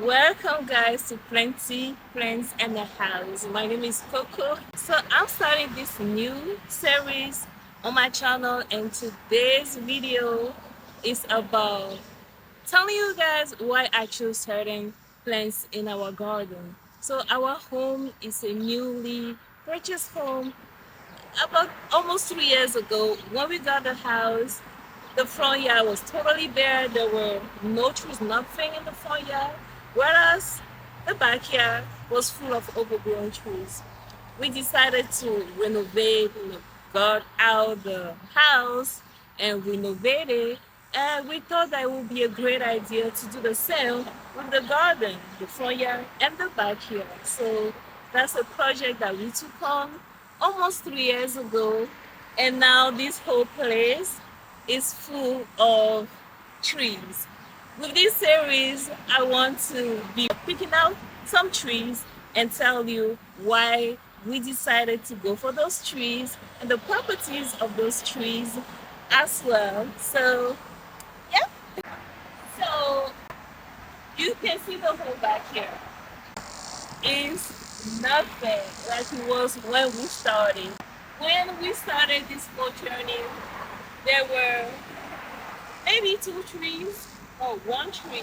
Welcome guys to Plenty Plants and a House. My name is Coco. So I'm starting this new series on my channel, and today's video is about telling you guys why I chose certain plants in our garden. So our home is a newly purchased home about almost 3 years ago. When we got the house, the front yard was totally bare. There were no trees, nothing in the front yard, whereas the backyard was full of overgrown trees. We decided to renovate, got out the house and renovate it. And we thought that it would be a great idea to do the same with the garden, the front yard and the backyard. So that's a project that we took on almost 3 years ago. And now this whole place is full of trees. With this series, I want to be picking out some trees and tell you why we decided to go for those trees and the properties of those trees as well. So, yeah. So, you can see the whole back here. It's nothing like it was when we started. When we started this whole journey, there were maybe two trees or one tree.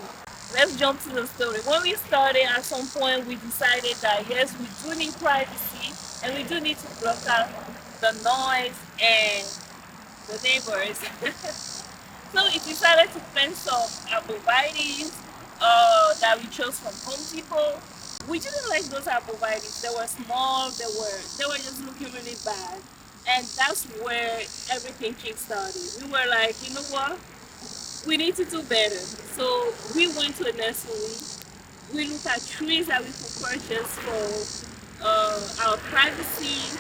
Let's jump to the story. When we started, at some point, we decided that yes, we do need privacy and we do need to block out the noise and the neighbors. So we decided to plant some arborvitaes that we chose from Home Depot. We didn't like those arborvitaes. They were small. They were just looking really bad, and that's where everything kick-started. We were like, you know what? We need to do better. So we went to a nursery. We looked at trees that we could purchase for our privacy.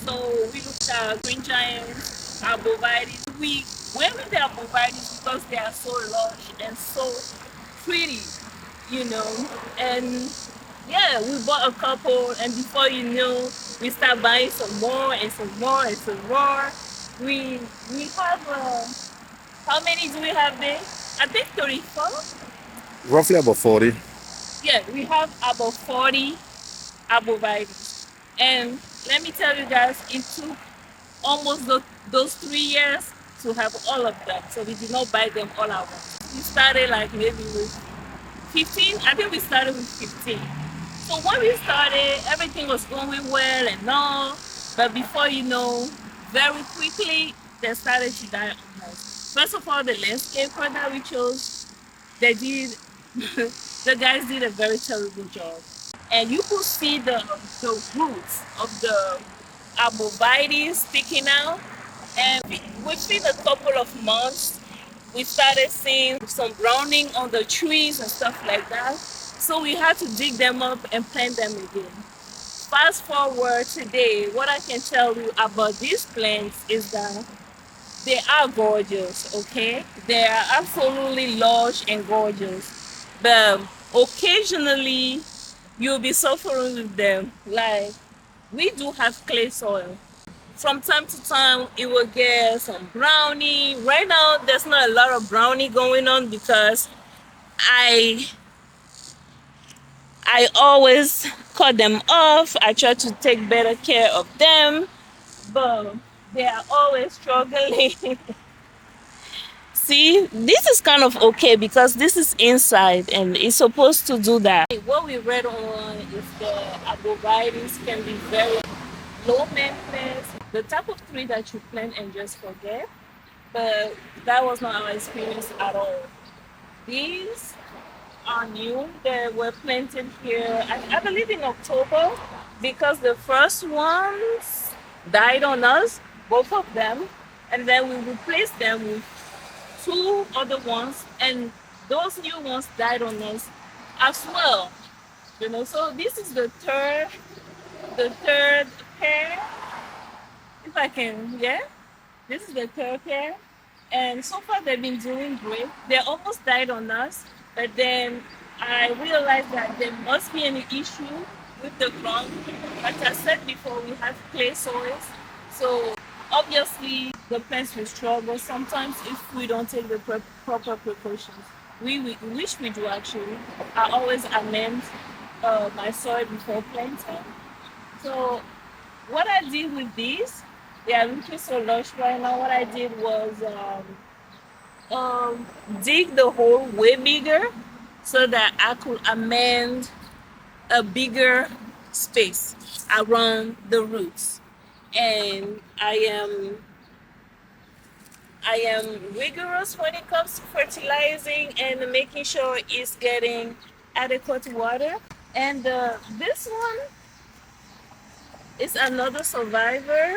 So we looked at green giants, arborvitae. We went with the arborvitae because they are so lush and so pretty, you know. And yeah, we bought a couple, and before you know, we start buying some more and some more and some more. We have how many do we have there? I think 34. Roughly about 40. Yeah, we have about 40 arborvitae. And let me tell you guys, it took almost those 3 years to have all of them. So we did not buy them all at once. We started like maybe with 15. I think we started with 15. So when we started, everything was going well and all. But before you know, very quickly, they started to die on us. First of all, the landscaper that we chose, they did, the guys did a very terrible job. And you could see the roots of the arborvitae sticking out. And within a couple of months, we started seeing some browning on the trees and stuff like that. So we had to dig them up and plant them again. Fast forward today, what I can tell you about these plants is that they are gorgeous, okay? They are absolutely lush and gorgeous. But occasionally, you'll be suffering with them. Like, we do have clay soil. From time to time, it will get some brownie. Right now, there's not a lot of brownie going on because I I always cut them off. I try to take better care of them, but they are always struggling. See, this is kind of okay because this is inside and it's supposed to do that. What we read online is the arborvitaes can be very low maintenance, the type of tree that you plant and just forget. But that was not our experience at all. These are new. They were planted here, I believe, in October because the first ones died on us, both of them, and then we replaced them with two other ones, and those new ones died on us as well. You know, so this is the third pair. If I can, yeah, this is the third pair, and so far they've been doing great. They almost died on us, but then I realized that there must be an issue with the ground. Like I said before, we have clay soils, so obviously the plants will struggle sometimes if we don't take the proper precautions. which we do actually. I always amend my soil before planting. So what I did with these, they are looking so lush right now. What I did was um, dig the hole way bigger so that I could amend a bigger space around the roots. And I am rigorous when it comes to fertilizing and making sure it's getting adequate water. And this one is another survivor.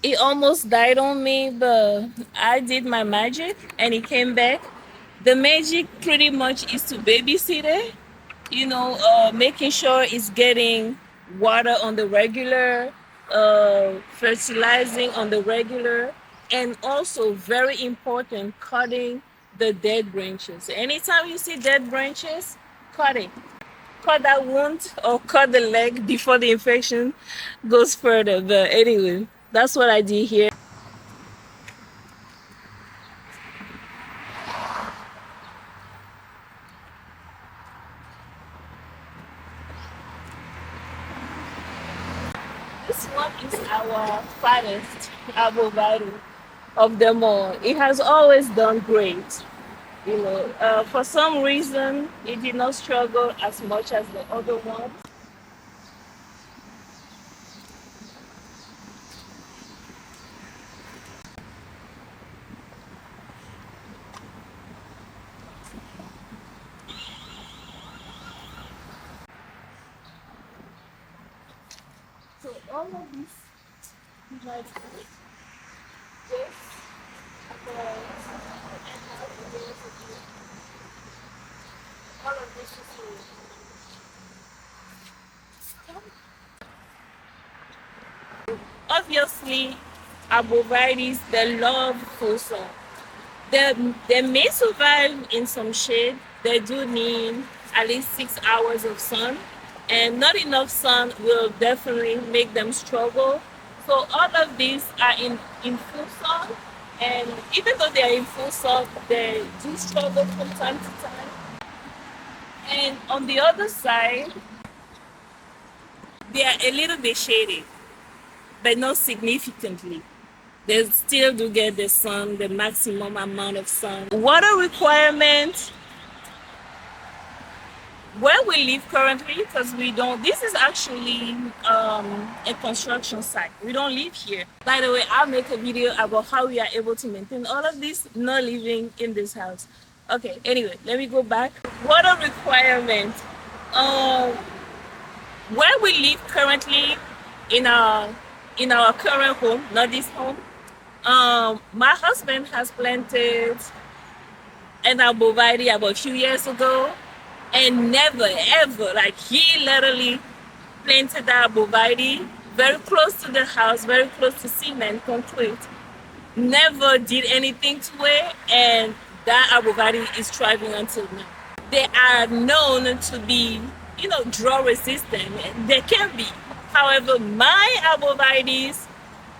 It almost died on me, but I did my magic and it came back. The magic pretty much is to babysit it, making sure it's getting water on the regular, fertilizing on the regular, and also very important, cutting the dead branches. Anytime you see dead branches, cut it. Cut that wound or cut the leg before the infection goes further. But anyway, that's what I did here. This one is our fattest Arborvitae of them all. It has always done great. For some reason, it did not struggle as much as the other ones. So all of this, like this, all of this is obviously arborvitaes, they love full sun. They may survive in some shade. They do need at least 6 hours of sun, and not enough sun will definitely make them struggle. So all of these are in full sun, and even though they are in full sun, they do struggle from time to time. And on the other side, they are a little bit shaded, but not significantly. They still do get the sun, the maximum amount of sun. Water requirement where we live currently, because we don't, this is actually a construction site. We don't live here. By the way, I'll make a video about how we are able to maintain all of this, not living in this house. Okay, anyway, let me go back. Water requirement. Um, where we live currently in our current home, not this home, my husband has planted an arborvitae about a few years ago, and never ever, like, he literally planted the arborvitae very close to the house, very close to cement, concrete. Never did anything to it, and that arborvitae is thriving until now. They are known to be, drought resistant. They can be. However, my arborvitaes,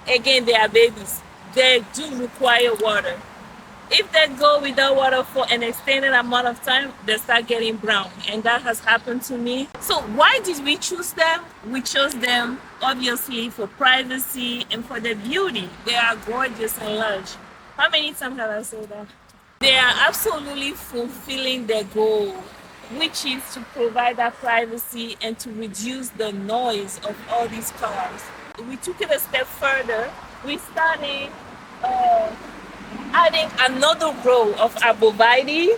again, they are babies. They do require water. If they go without water for an extended amount of time, they start getting brown, and that has happened to me. So why did we choose them? We chose them obviously for privacy and for their beauty. They are gorgeous and lush. How many times have I said that? They are absolutely fulfilling their goal, which is to provide that privacy and to reduce the noise of all these cars. We took it a step further. We started adding another row of arborvitae,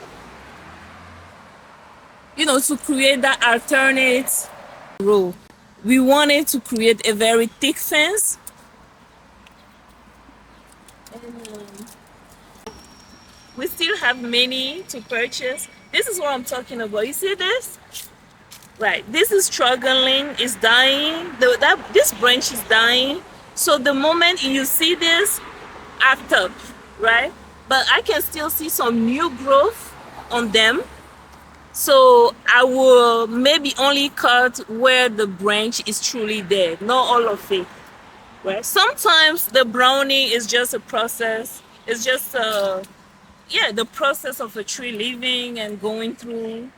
to create that alternate row. We wanted to create a very thick fence. And we still have many to purchase. This is what I'm talking about. You see this? Right. This is struggling, it's dying. This branch is dying. So the moment you see this, act up, right? But I can still see some new growth on them. So I will maybe only cut where the branch is truly dead, not all of it, right? Sometimes the browning is just a process. It's just yeah, the process of a tree living and going through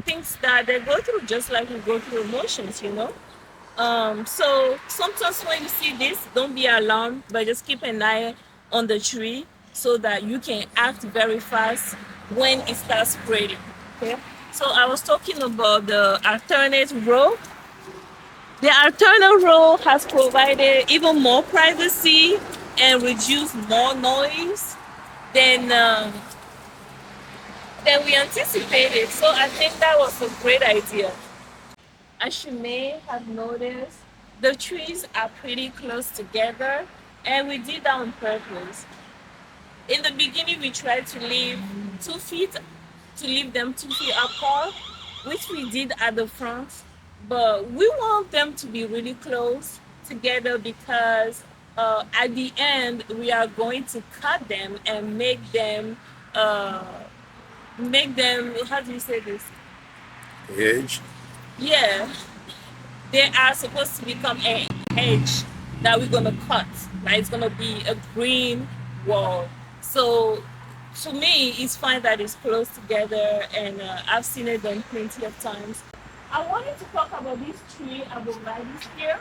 things that they go through, just like we go through emotions, you know. So sometimes when you see this, don't be alarmed, but just keep an eye on the tree so that you can act very fast when it starts spreading. Okay. So I was talking about the alternate row. The alternate row has provided even more privacy and reduced more noise than than we anticipated. So I think that was a great idea. As you may have noticed, the trees are pretty close together, and we did that on purpose. In the beginning, we tried to leave 2 feet, to leave them 2 feet apart, which we did at the front. But we want them to be really close together because at the end, we are going to cut them and uh, make them, how do you say this? Age. Yeah, they are supposed to become a hedge that we're gonna cut. Right? It's gonna be a green wall. So to me, it's fine that it's close together, and I've seen it done plenty of times. I wanted to talk about this tree Arborvitae here.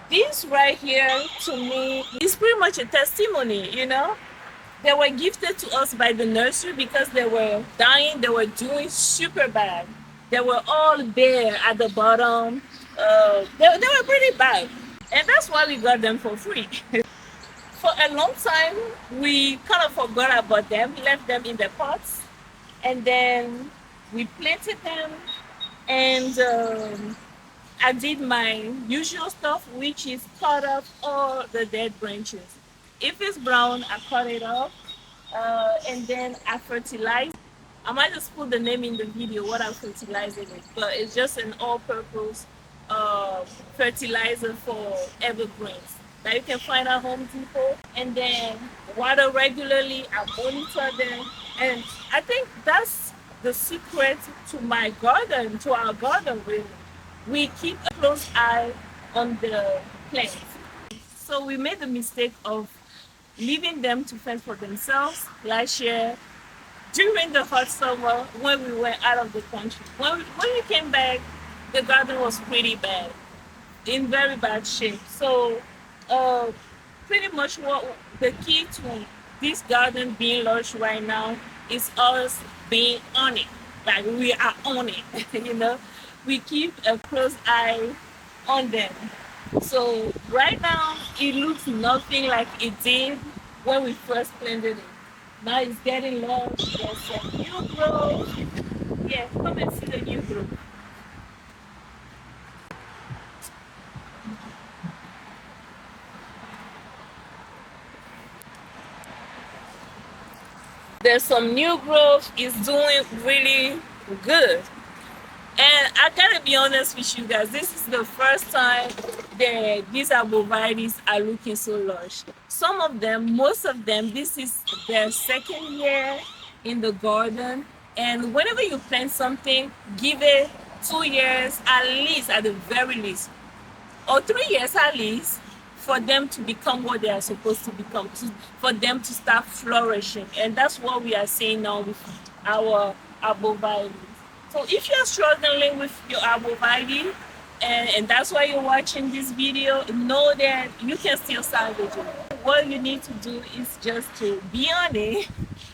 This right here, to me, is pretty much a testimony. You know, they were gifted to us by the nursery because they were dying, they were doing super bad. They were all bare at the bottom. They were pretty bad. And that's why we got them for free. For a long time, we kind of forgot about them, left them in the pots, and then we planted them. And I did my usual stuff, which is cut off all the dead branches. If it's brown, I cut it off, and then I fertilize. I might just put the name in the video what I'm fertilizing it, but it's just an all-purpose uh, fertilizer for evergreens that you can find at Home Depot. And then water regularly. I monitor them, and I think that's the secret to my garden, to our garden. Really, we keep a close eye on the plants. So we made the mistake of leaving them to fend for themselves last year during the hot summer when we went out of the country. When we came back, the garden was pretty bad, in very bad shape. So, uh, pretty much what the key to this garden being lush right now is us being on it. Like we are on it, you know. We keep a close eye on them. So right now it looks nothing like it did when we first planted it. Now it's getting lush. There's some new growth. Yeah, come and see the new growth. There's some new growth. It's doing really good. And I gotta be honest with you guys, this is the first time that these arborvitaes are looking so lush. Some of them, most of them, this is their second year in the garden. And whenever you plant something, give it 2 years at least, at the very least, or 3 years at least, for them to become what they are supposed to become, for them to start flourishing. And that's what we are seeing now with our arborvitae. So if you're struggling with your arborvitae, and that's why you're watching this video, know that you can still salvage it. What you need to do is just to be on it,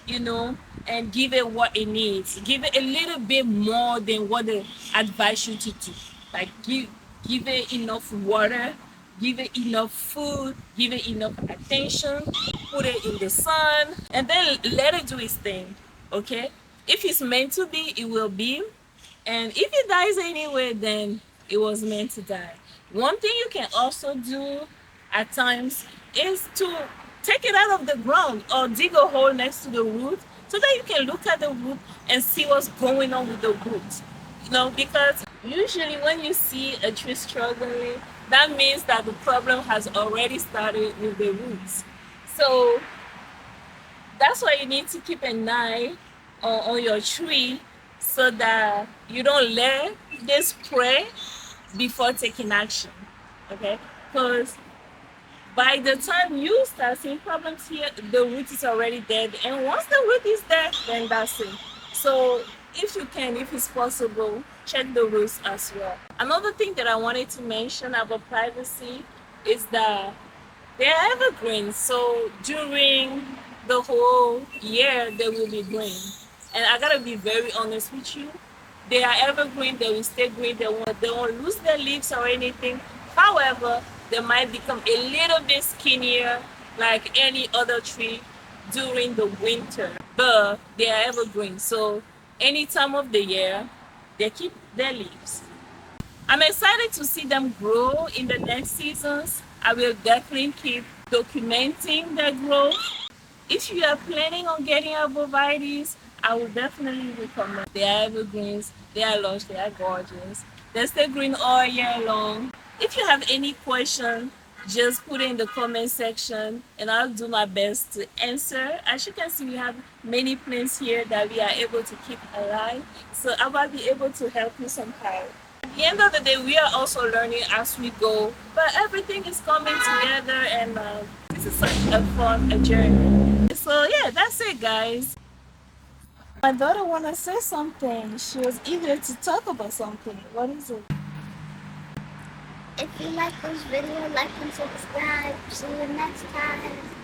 you know, and give it what it needs. Give it a little bit more than what they advise you to do. Like give it enough water, give it enough food, give it enough attention, put it in the sun, and then let it do its thing. Okay? If it's meant to be, it will be. And if it dies anyway, then it was meant to die. One thing you can also do at times is to take it out of the ground or dig a hole next to the root so that you can look at the root and see what's going on with the root. You know, because usually when you see a tree struggling, that means that the problem has already started with the roots. So that's why you need to keep an eye on your tree so that you don't let this spray before taking action. Okay? Because by the time you start seeing problems here, the root is already dead. And once the root is dead, then that's it. So if you can, if it's possible, check the roots as well. Another thing that I wanted to mention about privacy is that they are evergreens. So during the whole year, they will be green. And I gotta be very honest with you. They are evergreen, they will stay green, they won't lose their leaves or anything. However, they might become a little bit skinnier like any other tree during the winter. But they are evergreen. So any time of the year, they keep their leaves. I'm excited to see them grow in the next seasons. I will definitely keep documenting their growth. If you are planning on getting arborvitaes, I would definitely recommend. They are evergreens, they are lush, they are gorgeous. They stay green all year long. If you have any question, just put it in the comment section and I'll do my best to answer. As you can see, we have many plants here that we are able to keep alive. So I will be able to help you somehow. At the end of the day, we are also learning as we go, but everything is coming together and this is such a fun journey. So yeah, that's it, guys. My daughter wanna say something. She was eager to talk about something. What is it? If you like this video, like and subscribe. See you next time.